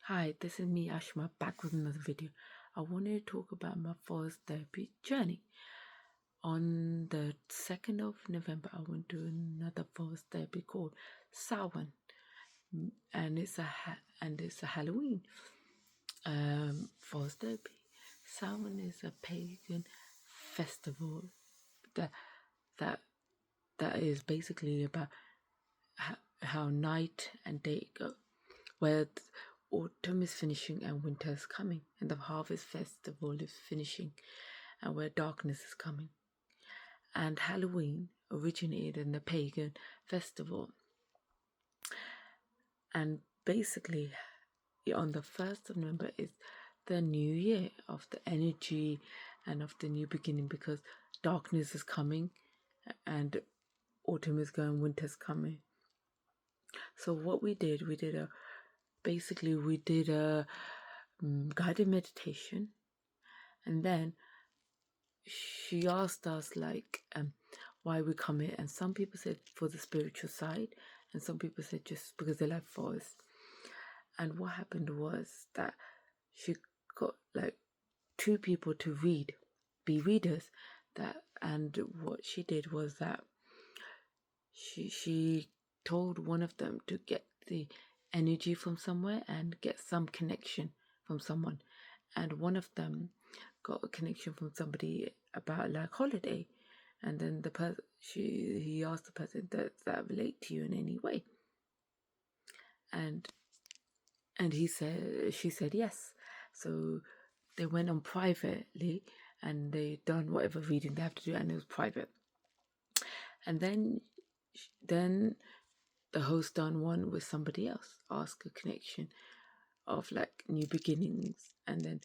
Hi, this is me, Ashma, back with another video. I wanted to talk about my forest therapy journey. On the 2nd of November, I went to another forest therapy called Samhain, and it's a Halloween forest therapy. Samhain is a pagan festival that that that is basically about how night and day go, where autumn is finishing and winter is coming, and the harvest festival is finishing, and where darkness is coming. And Halloween originated in the pagan festival, and basically on the 1st of November is the new year of the energy and of the new beginning, because darkness is coming and autumn is going, winter's coming. So what we did a guided meditation, and then she asked us why we come here, and some people said for the spiritual side, and some people said just because they like forest. And what happened was that she got two people to be readers, and what she did was that she told one of them to get the energy from somewhere and get some connection from someone, and one of them got a connection from somebody about holiday, and then he asked the person, does that relate to you in any way? And she said yes. So they went on privately, and they done whatever reading they have to do, and it was private. And then the host done one with somebody else, ask a connection of new beginnings, and then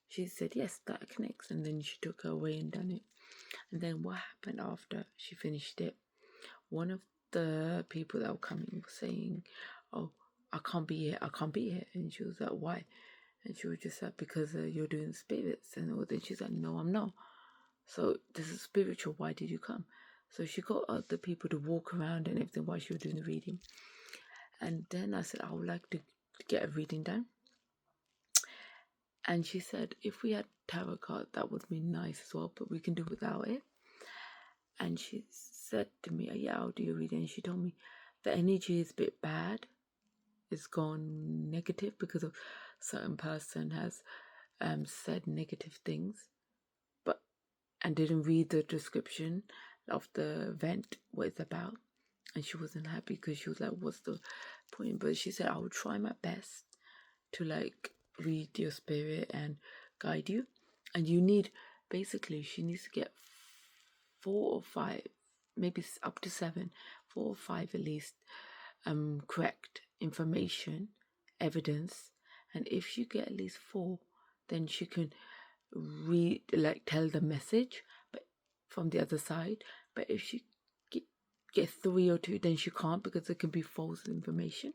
she said yes, that connects, and then she took her away and done it. And then what happened after she finished it, one of the people that were coming was saying, oh, I can't be here. And she was like, why? And she was just like, because you're doing spirits and all that. She's like, no, I'm not. So this is spiritual, why did you come? So she got other people to walk around and everything while she was doing the reading. And then I said, I would like to get a reading done. And she said, if we had tarot cards, that would be nice as well, but we can do without it. And she said to me, yeah, I'll do your reading. And she told me the energy is a bit bad. It's gone negative because of certain person has said negative things, and didn't read the description of the event, what it's about. And she wasn't happy because she was like, what's the point? But she said, I will try my best to read your spirit and guide you. And she needs to get 4 or 5, maybe up to 7, 4 or 5 at least, correct information, evidence. And if she get at least 4, then she can read, tell the message, but from the other side. But if she get 3 or 2, then she can't, because it can be false information,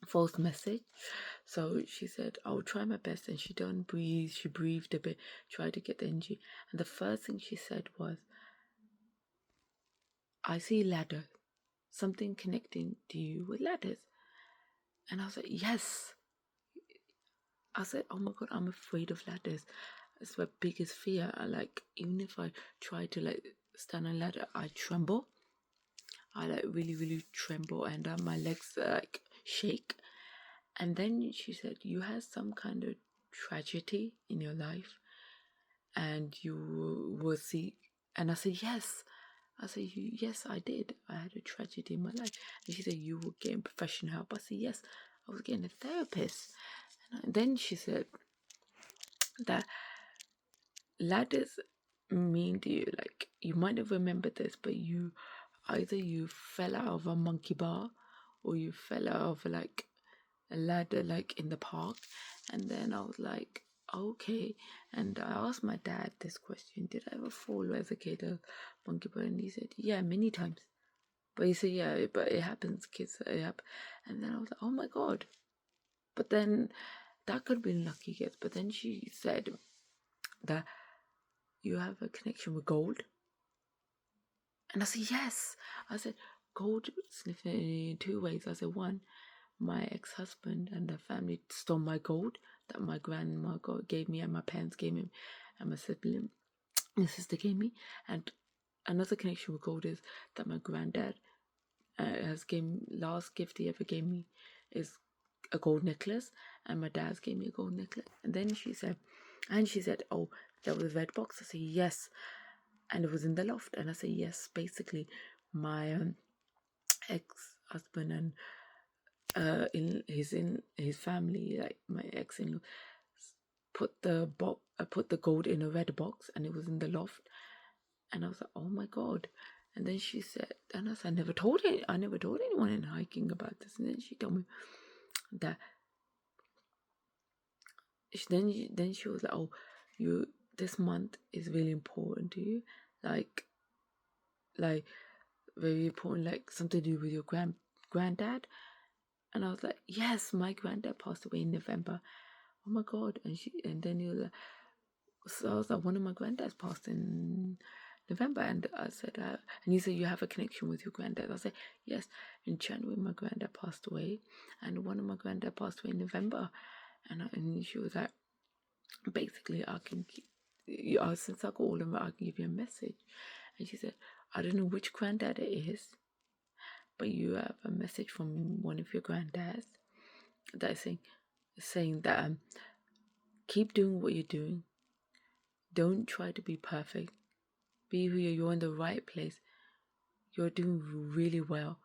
false message. So she said, I'll try my best. And she breathed a bit, tried to get the energy. And the first thing she said was, I see ladder, something connecting to you with ladders. And I was like, yes. I said, oh my God, I'm afraid of ladders. It's my biggest fear. Even if I try to stand on a ladder, I tremble. I really, really tremble, and my legs shake. And then she said, you had some kind of tragedy in your life, and you will see. And I said, yes. I said, yes, I did. I had a tragedy in my life. And she said, you were getting professional help. I said, yes, I was getting a therapist. And then she said that ladders mean to you, you might not remember this, but you fell out of a monkey bar, or you fell out of a ladder in the park. And then I was like, okay. And I asked my dad this question, did I ever fall as a kid, a monkey bar? And he said, yeah, many times. But he said, yeah, but it happens, kids. It happens. And then I was like, oh my God. But then that could have been lucky, kids. But then she said that you have a connection with gold. And I said, yes. I said, gold sniffing in 2 ways. I said, one, my ex-husband and the family stole my gold that my grandma gave me and my parents gave me and my sister gave me. And another connection with gold is that my granddad last gift he ever gave me is a gold necklace, and my dad's gave me a gold necklace. And then she said, oh, there was a red box. I said, yes. And it was in the loft. And I said, yes. Basically, my ex-husband and in his family, like my ex-in-law, put the gold in a red box, and it was in the loft. And I was like, oh my God. And then she said, and I said, I never told anyone in hiking about this. And then she told me that then she was like, oh, this month is really important to you, like very important, like something to do with your granddad. And I was like, yes, my granddad passed away in November. Oh my God. And then you were like, so I was like, one of my granddads passed in November. And I said, and you said you have a connection with your granddad. I said, yes. In January, my granddad passed away, and one of my granddad passed away in November. And she was like, basically, I can keep, since I got all of them, I can give you a message. And she said, I don't know which granddad it is, but you have a message from one of your granddads that is saying that keep doing what you're doing. Don't try to be perfect. Be who you're in the right place. You're doing really well.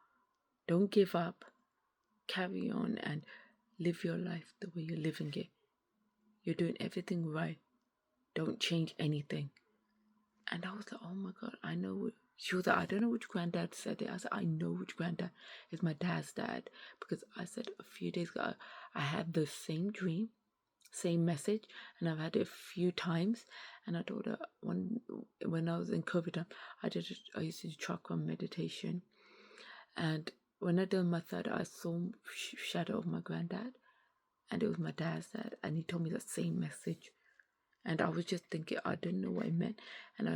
Don't give up. Carry on and live your life the way you're living it. You're doing everything right. Don't change anything. And I was like, oh my God, I know. She was like, I don't know which granddad said it. I said, I know which granddad is my dad's dad. Because I said a few days ago, I had the same dream, same message, and I've had it a few times. And I told her when I was in COVID time, I used to do chakra meditation. And when I did my third, I saw shadow of my granddad, and it was my dad's dad, and he told me the same message. And I was just thinking, I didn't know what it meant. And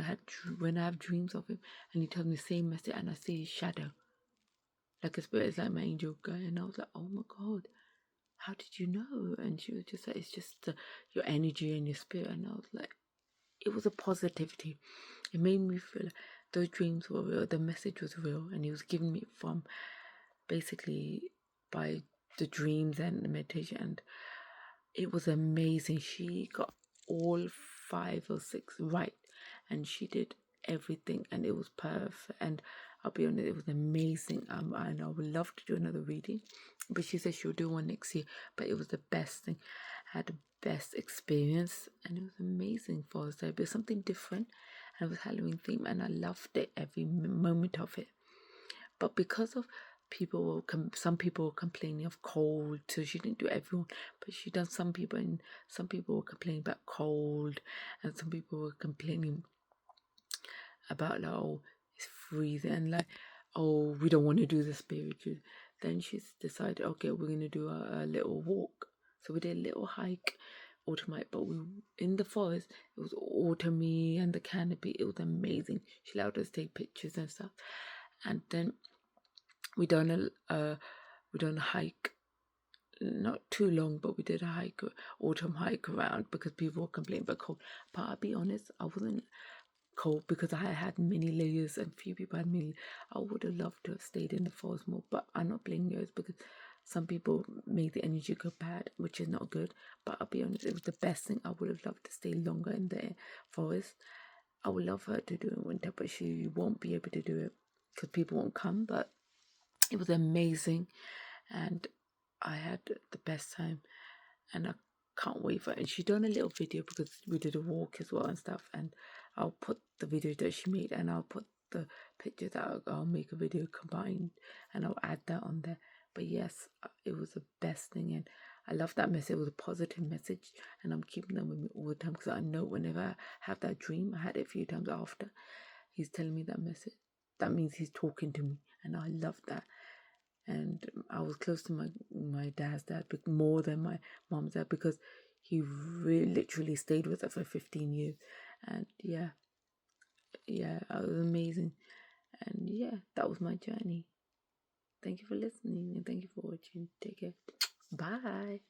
when I have dreams of him, and he tells me the same message, and I see his shadow, like a spirit is like my angel guy. And I was like, oh my God, how did you know? And she was just like, it's just your energy and your spirit. And I was like, it was a positivity. It made me feel like those dreams were real. The message was real, and he was giving me from basically by the dreams and the meditation. And it was amazing. She got all 5 or 6 right, and she did everything, and it was perfect. And I'll be honest, it was amazing. And I would love to do another reading, but she said she'll do one next year. But it was the best thing. I had the best experience, and it was amazing for us. It was something different, and it was Halloween theme, and I loved it, every moment of it. But because of some people were complaining of cold, so she didn't do everyone, but she done some people, and some people were complaining about cold, and some people were complaining about like, oh, it's freezing, and like, oh, we don't want to do the spiritual. Then she decided, okay, we're gonna do a little walk. So we did a little hike, autumn hike, but we in the forest. It was autumny, and the canopy. It was amazing. She allowed us to take pictures and stuff, and then we done a hike, not too long, but we did a hike, autumn hike around, because people were complaining about cold. But I'll be honest, I wasn't cold because I had many layers, and few people had many. I would have loved to have stayed in the forest more, but I'm not blaming yours, because some people make the energy go bad, which is not good. But I'll be honest, it was the best thing. I would have loved to stay longer in the forest. I would love her to do it in winter, but she won't be able to do it because people won't come. But it was amazing, and I had the best time, and I can't wait for it. And she done a little video because we did a walk as well and stuff, and I'll put the video that she made, and I'll put the picture that I'll make a video combined, and I'll add that on there. But yes, it was the best thing, and I love that message. It was a positive message, and I'm keeping them with me all the time, because I know whenever I have that dream, I had it a few times after, he's telling me that message. That means he's talking to me, and I love that. And I was close to my dad's dad more than my mom's dad, because he literally stayed with us for 15 years. And yeah, it was amazing. And yeah, that was my journey. Thank you for listening and thank you for watching. Take care. Bye.